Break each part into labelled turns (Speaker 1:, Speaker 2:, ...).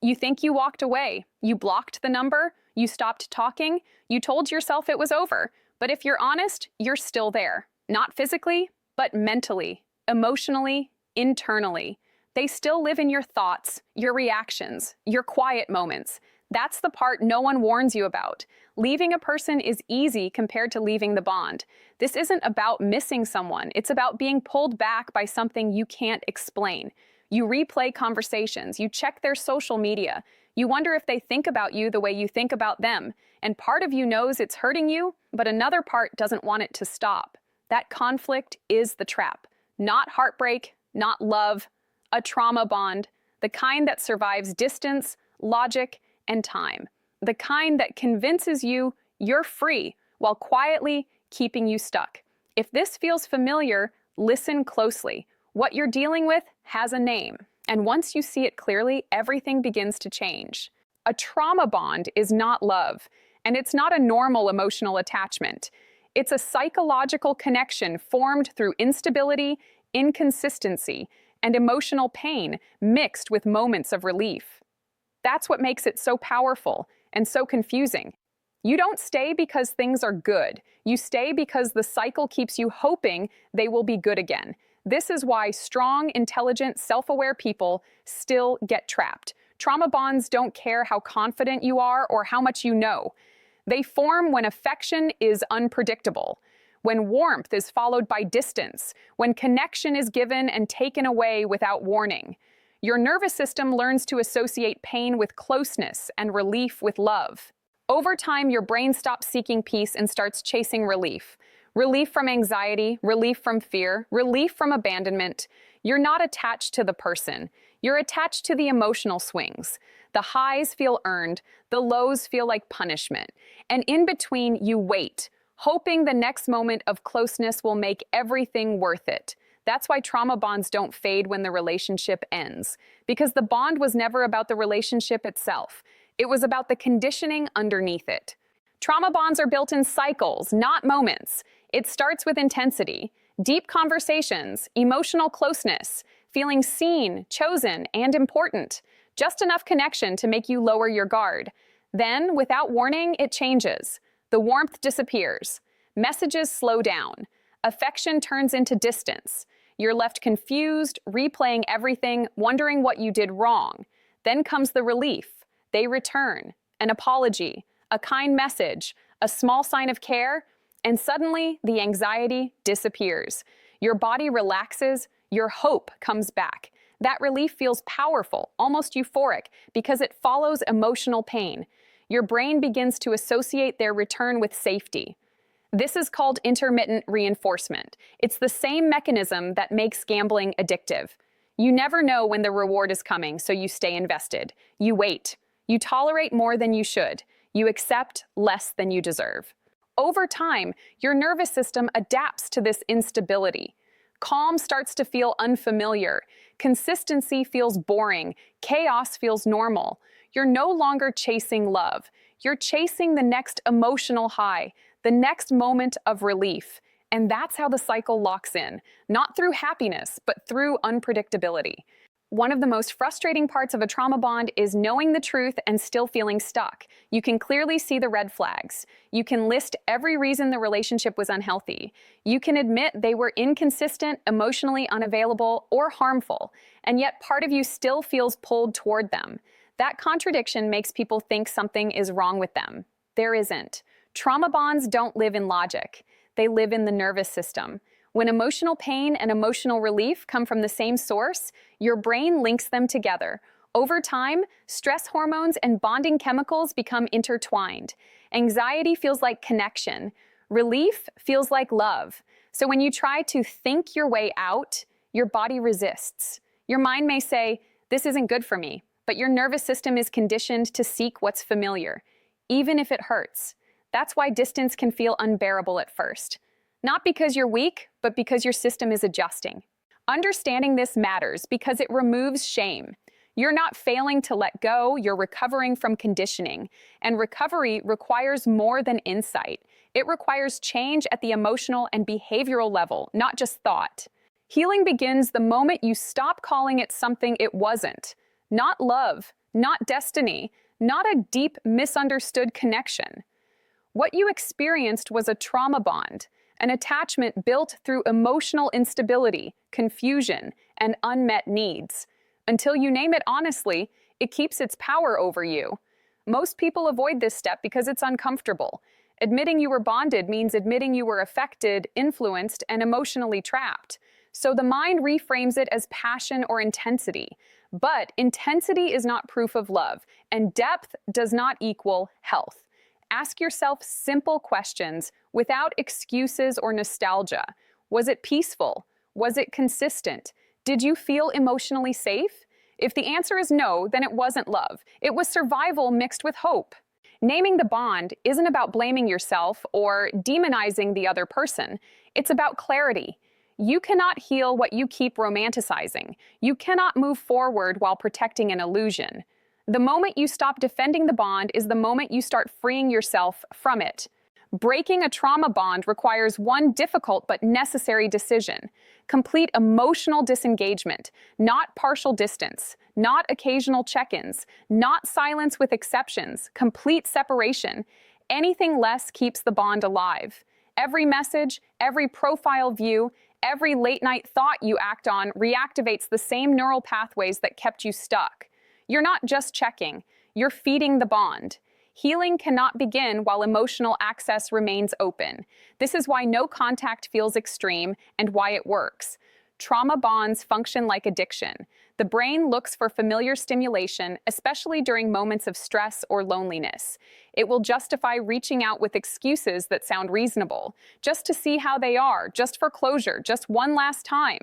Speaker 1: You think you walked away, you blocked the number, you stopped talking, you told yourself it was over. But if you're honest, you're still there. Not physically, but mentally, emotionally, internally. They still live in your thoughts, your reactions, your quiet moments. That's the part no one warns you about. Leaving a person is easy compared to leaving the bond. This isn't about missing someone. It's about being pulled back by something you can't explain. You replay conversations. You check their social media. You wonder if they think about you the way you think about them. And part of you knows it's hurting you, but another part doesn't want it to stop. That conflict is the trap. Not heartbreak, not love, a trauma bond, the kind that survives distance, logic, and time. The kind that convinces you you're free while quietly keeping you stuck. If this feels familiar, listen closely. What you're dealing with has a name, and once you see it clearly, everything begins to change. A trauma bond is not love, and it's not a normal emotional attachment. It's a psychological connection formed through instability, inconsistency, and emotional pain mixed with moments of relief. That's what makes it so powerful and so confusing. You don't stay because things are good. You stay because the cycle keeps you hoping they will be good again. This is why strong, intelligent, self-aware people still get trapped. Trauma bonds don't care how confident you are or how much you know. They form when affection is unpredictable, when warmth is followed by distance, when connection is given and taken away without warning. Your nervous system learns to associate pain with closeness and relief with love. Over time, your brain stops seeking peace and starts chasing relief. Relief from anxiety, relief from fear, relief from abandonment. You're not attached to the person. You're attached to the emotional swings. The highs feel earned, the lows feel like punishment. And in between, you wait, hoping the next moment of closeness will make everything worth it. That's why trauma bonds don't fade when the relationship ends, because the bond was never about the relationship itself. It was about the conditioning underneath it. Trauma bonds are built in cycles, not moments. It starts with intensity, deep conversations, emotional closeness, feeling seen, chosen, and important. Just enough connection to make you lower your guard. Then, without warning, it changes. The warmth disappears. Messages slow down. Affection turns into distance. You're left confused, replaying everything, wondering what you did wrong. Then comes the relief. They return. An apology, a kind message, a small sign of care, and suddenly the anxiety disappears. Your body relaxes, your hope comes back. That relief feels powerful, almost euphoric, because it follows emotional pain. Your brain begins to associate their return with safety. This is called intermittent reinforcement. It's the same mechanism that makes gambling addictive. You never know when the reward is coming, so you stay invested. You wait. You tolerate more than you should. You accept less than you deserve. Over time, your nervous system adapts to this instability. Calm starts to feel unfamiliar. Consistency feels boring. Chaos feels normal. You're no longer chasing love. You're chasing the next emotional high, the next moment of relief. And that's how the cycle locks in, not through happiness, but through unpredictability. One of the most frustrating parts of a trauma bond is knowing the truth and still feeling stuck. You can clearly see the red flags. You can list every reason the relationship was unhealthy. You can admit they were inconsistent, emotionally unavailable, or harmful. And yet part of you still feels pulled toward them. That contradiction makes people think something is wrong with them. There isn't. Trauma bonds don't live in logic. They live in the nervous system. When emotional pain and emotional relief come from the same source, your brain links them together. Over time, stress hormones and bonding chemicals become intertwined. Anxiety feels like connection. Relief feels like love. So when you try to think your way out, your body resists. Your mind may say, "This isn't good for me," but your nervous system is conditioned to seek what's familiar, even if it hurts. That's why distance can feel unbearable at first. Not because you're weak, but because your system is adjusting. Understanding this matters because it removes shame. You're not failing to let go, you're recovering from conditioning. And recovery requires more than insight. It requires change at the emotional and behavioral level, not just thought. Healing begins the moment you stop calling it something it wasn't. Not love, not destiny, not a deep, misunderstood connection. What you experienced was a trauma bond, an attachment built through emotional instability, confusion, and unmet needs. Until you name it honestly, it keeps its power over you. Most people avoid this step because it's uncomfortable. Admitting you were bonded means admitting you were affected, influenced, and emotionally trapped. So the mind reframes it as passion or intensity. But intensity is not proof of love, and depth does not equal health. Ask yourself simple questions without excuses or nostalgia. Was it peaceful? Was it consistent? Did you feel emotionally safe? If the answer is no, then it wasn't love. It was survival mixed with hope. Naming the bond isn't about blaming yourself or demonizing the other person. It's about clarity. You cannot heal what you keep romanticizing. You cannot move forward while protecting an illusion. The moment you stop defending the bond is the moment you start freeing yourself from it. Breaking a trauma bond requires one difficult but necessary decision: complete emotional disengagement, not partial distance, not occasional check-ins, not silence with exceptions, complete separation. Anything less keeps the bond alive. Every message, every profile view, every late-night thought you act on reactivates the same neural pathways that kept you stuck. You're not just checking, you're feeding the bond. Healing cannot begin while emotional access remains open. This is why no contact feels extreme and why it works. Trauma bonds function like addiction. The brain looks for familiar stimulation, especially during moments of stress or loneliness. It will justify reaching out with excuses that sound reasonable, just to see how they are, just for closure, just one last time.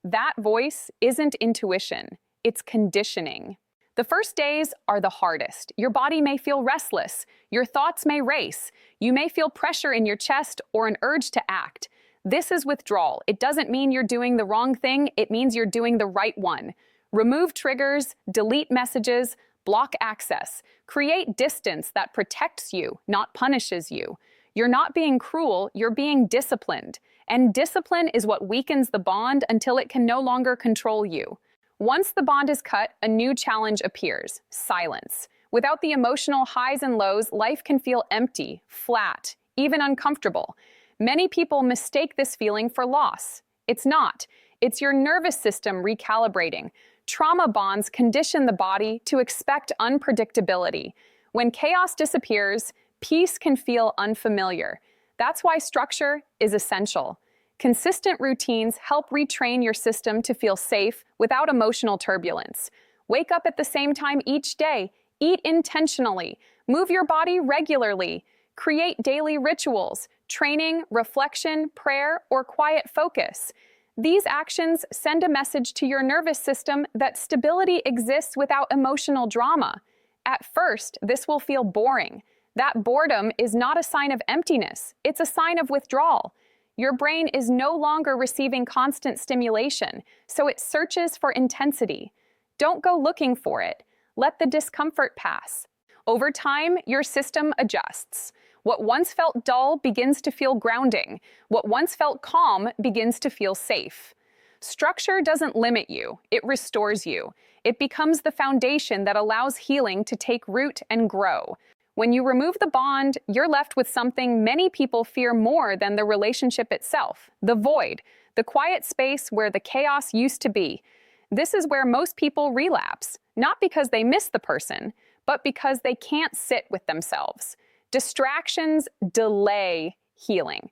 Speaker 1: That voice isn't intuition, it's conditioning. The first days are the hardest. Your body may feel restless. Your thoughts may race. You may feel pressure in your chest or an urge to act. This is withdrawal. It doesn't mean you're doing the wrong thing. It means you're doing the right one. Remove triggers, delete messages, block access. Create distance that protects you, not punishes you. You're not being cruel, you're being disciplined. And discipline is what weakens the bond until it can no longer control you. Once the bond is cut, a new challenge appears: silence. Without the emotional highs and lows, life can feel empty, flat, even uncomfortable. Many people mistake this feeling for loss. It's not. It's your nervous system recalibrating. Trauma bonds condition the body to expect unpredictability. When chaos disappears, peace can feel unfamiliar. That's why structure is essential. Consistent routines help retrain your system to feel safe without emotional turbulence. Wake up at the same time each day. Eat intentionally. Move your body regularly. Create daily rituals, training, reflection, prayer, or quiet focus. These actions send a message to your nervous system that stability exists without emotional drama. At first, this will feel boring. That boredom is not a sign of emptiness. It's a sign of withdrawal. Your brain is no longer receiving constant stimulation, so it searches for intensity. Don't go looking for it. Let the discomfort pass. Over time, your system adjusts. What once felt dull begins to feel grounding. What once felt calm begins to feel safe. Structure doesn't limit you, it restores you. It becomes the foundation that allows healing to take root and grow. When you remove the bond, you're left with something many people fear more than the relationship itself: the void, the quiet space where the chaos used to be. This is where most people relapse, not because they miss the person, but because they can't sit with themselves. Distractions delay healing.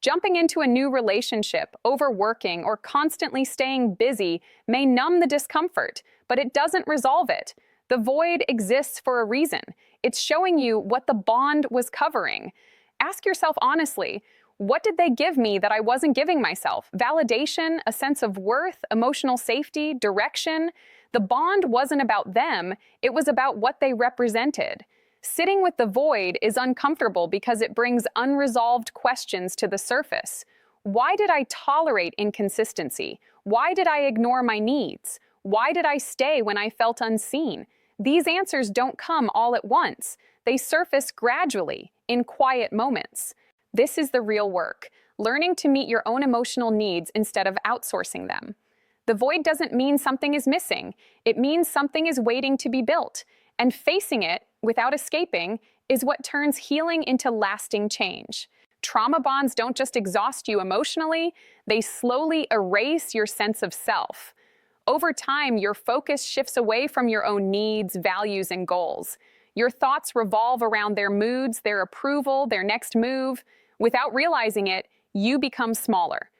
Speaker 1: Jumping into a new relationship, overworking, or constantly staying busy may numb the discomfort, but it doesn't resolve it. The void exists for a reason. It's showing you what the bond was covering. Ask yourself honestly, what did they give me that I wasn't giving myself? Validation, a sense of worth, emotional safety, direction? The bond wasn't about them, it was about what they represented. Sitting with the void is uncomfortable because it brings unresolved questions to the surface. Why did I tolerate inconsistency? Why did I ignore my needs? Why did I stay when I felt unseen? These answers don't come all at once. They surface gradually, in quiet moments. This is the real work, learning to meet your own emotional needs instead of outsourcing them. The void doesn't mean something is missing. It means something is waiting to be built. And facing it without escaping is what turns healing into lasting change. Trauma bonds don't just exhaust you emotionally, they slowly erase your sense of self. Over time, your focus shifts away from your own needs, values, and goals. Your thoughts revolve around their moods, their approval, their next move. Without realizing it, you become smaller.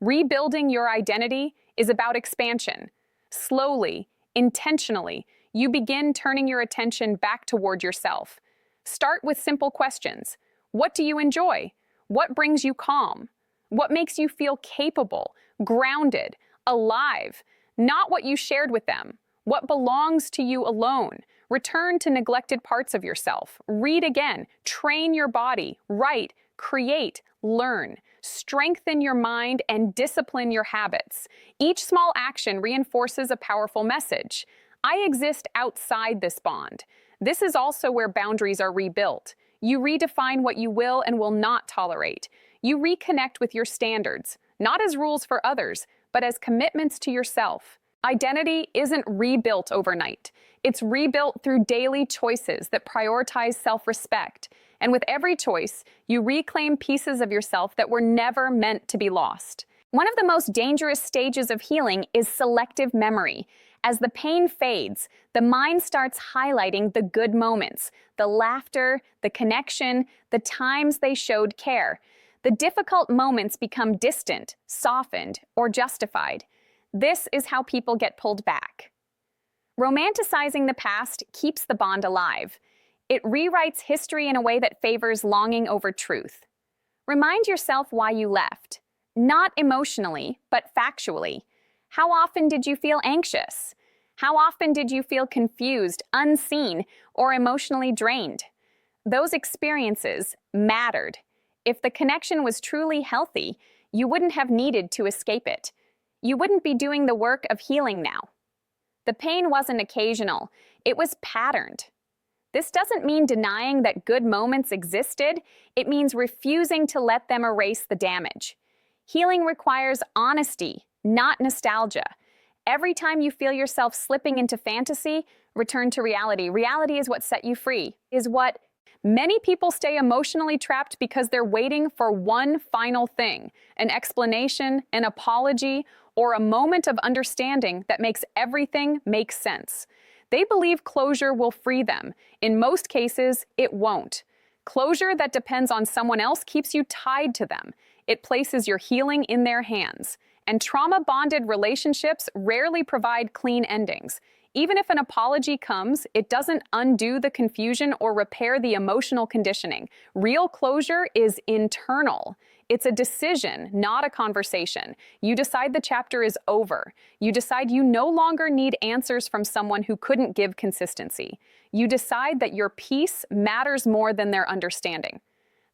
Speaker 1: Rebuilding your identity is about expansion. Slowly, intentionally, you begin turning your attention back toward yourself. Start with simple questions. What do you enjoy? What brings you calm? What makes you feel capable, grounded, alive? Not what you shared with them. What belongs to you alone? Return to neglected parts of yourself. Read again. Train your body. Write. Create. Learn. Strengthen your mind and discipline your habits. Each small action reinforces a powerful message. I exist outside this bond. This is also where boundaries are rebuilt. You redefine what you will and will not tolerate. You reconnect with your standards, not as rules for others, but as commitments to yourself. Identity isn't rebuilt overnight. It's rebuilt through daily choices that prioritize self-respect. And with every choice, you reclaim pieces of yourself that were never meant to be lost. One of the most dangerous stages of healing is selective memory. As the pain fades, the mind starts highlighting the good moments, the laughter, the connection, the times they showed care. The difficult moments become distant, softened, or justified. This is how people get pulled back. Romanticizing the past keeps the bond alive. It rewrites history in a way that favors longing over truth. Remind yourself why you left. Not emotionally, but factually. How often did you feel anxious? How often did you feel confused, unseen, or emotionally drained? Those experiences mattered. If the connection was truly healthy, you wouldn't have needed to escape it. You wouldn't be doing the work of healing now. The pain wasn't occasional, it was patterned. This doesn't mean denying that good moments existed, it means refusing to let them erase the damage. Healing requires honesty, not nostalgia. Every time you feel yourself slipping into fantasy, return to reality. Reality is what set you free, is what many people stay emotionally trapped because they're waiting for one final thing, an explanation, an apology, or a moment of understanding that makes everything make sense. They believe closure will free them. In most cases, it won't. Closure that depends on someone else keeps you tied to them. It places your healing in their hands. And trauma-bonded relationships rarely provide clean endings. Even if an apology comes, it doesn't undo the confusion or repair the emotional conditioning. Real closure is internal. It's a decision, not a conversation. You decide the chapter is over. You decide you no longer need answers from someone who couldn't give consistency. You decide that your peace matters more than their understanding.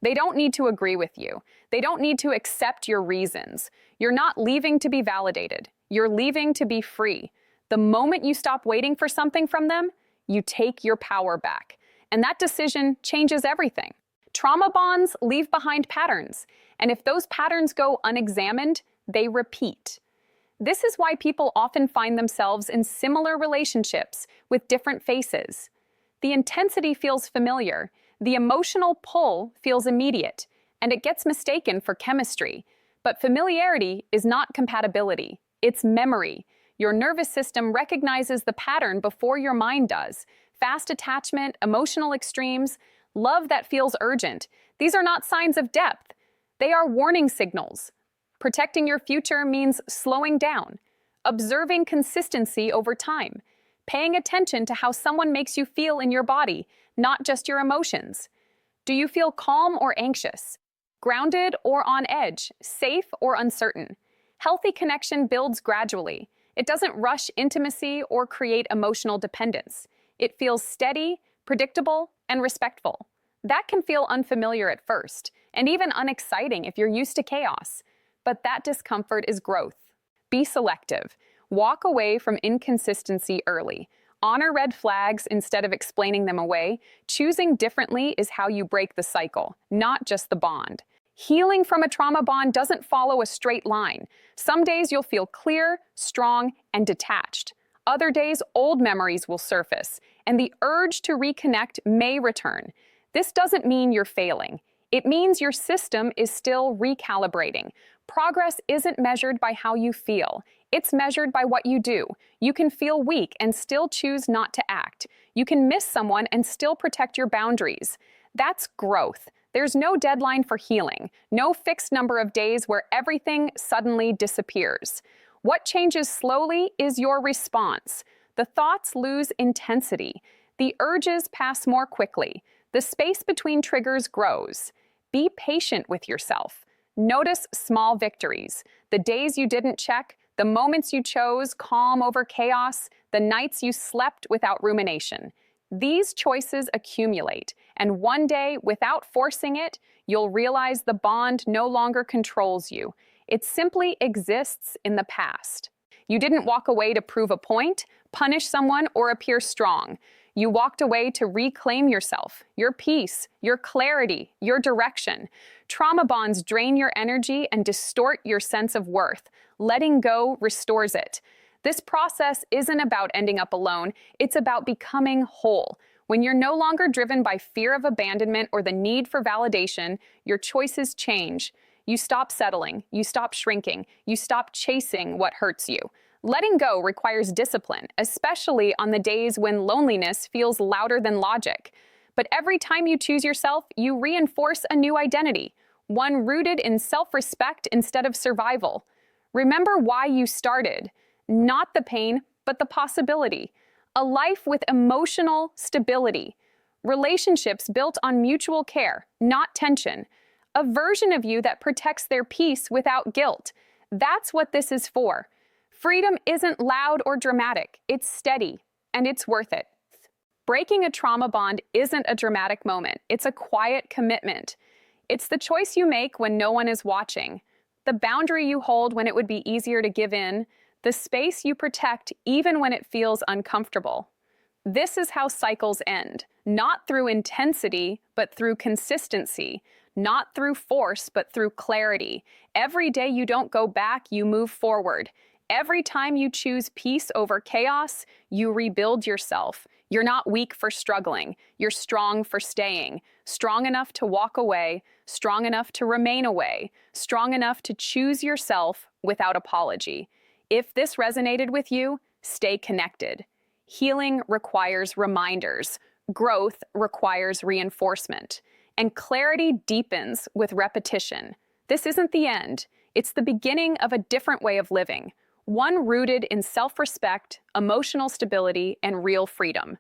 Speaker 1: They don't need to agree with you. They don't need to accept your reasons. You're not leaving to be validated. You're leaving to be free. The moment you stop waiting for something from them, you take your power back. And that decision changes everything. Trauma bonds leave behind patterns. And if those patterns go unexamined, they repeat. This is why people often find themselves in similar relationships with different faces. The intensity feels familiar. The emotional pull feels immediate, and it gets mistaken for chemistry. But familiarity is not compatibility. It's memory. Your nervous system recognizes the pattern before your mind does. Fast attachment, emotional extremes, love that feels urgent. These are not signs of depth. They are warning signals. Protecting your future means slowing down, observing consistency over time, paying attention to how someone makes you feel in your body, not just your emotions. Do you feel calm or anxious? Grounded or on edge? Safe or uncertain? Healthy connection builds gradually. It doesn't rush intimacy or create emotional dependence. It feels steady, predictable, and respectful. That can feel unfamiliar at first, and even unexciting if you're used to chaos. But that discomfort is growth. Be selective. Walk away from inconsistency early. Honor red flags instead of explaining them away. Choosing differently is how you break the cycle, not just the bond. Healing from a trauma bond doesn't follow a straight line. Some days you'll feel clear, strong, and detached. Other days, old memories will surface, and the urge to reconnect may return. This doesn't mean you're failing. It means your system is still recalibrating. Progress isn't measured by how you feel. It's measured by what you do. You can feel weak and still choose not to act. You can miss someone and still protect your boundaries. That's growth. There's no deadline for healing, no fixed number of days where everything suddenly disappears. What changes slowly is your response. The thoughts lose intensity. The urges pass more quickly. The space between triggers grows. Be patient with yourself. Notice small victories. The days you didn't check, the moments you chose calm over chaos, the nights you slept without rumination. These choices accumulate, and one day, without forcing it, you'll realize the bond no longer controls you. It simply exists in the past. You didn't walk away to prove a point, punish someone, or appear strong. You walked away to reclaim yourself, your peace, your clarity, your direction. Trauma bonds drain your energy and distort your sense of worth. Letting go restores it. This process isn't about ending up alone, it's about becoming whole. When you're no longer driven by fear of abandonment or the need for validation, your choices change. You stop settling, you stop shrinking, you stop chasing what hurts you. Letting go requires discipline, especially on the days when loneliness feels louder than logic. But every time you choose yourself, you reinforce a new identity, one rooted in self-respect instead of survival. Remember why you started. Not the pain, but the possibility. A life with emotional stability. Relationships built on mutual care, not tension. A version of you that protects their peace without guilt. That's what this is for. Freedom isn't loud or dramatic. It's steady, and it's worth it. Breaking a trauma bond isn't a dramatic moment. It's a quiet commitment. It's the choice you make when no one is watching. The boundary you hold when it would be easier to give in. The space you protect even when it feels uncomfortable. This is how cycles end, not through intensity, but through consistency, not through force, but through clarity. Every day you don't go back, you move forward. Every time you choose peace over chaos, you rebuild yourself. You're not weak for struggling. You're strong for staying. Strong enough to walk away, strong enough to remain away, strong enough to choose yourself without apology. If this resonated with you, stay connected. Healing requires reminders. Growth requires reinforcement. And clarity deepens with repetition. This isn't the end. It's the beginning of a different way of living. One rooted in self-respect, emotional stability, and real freedom.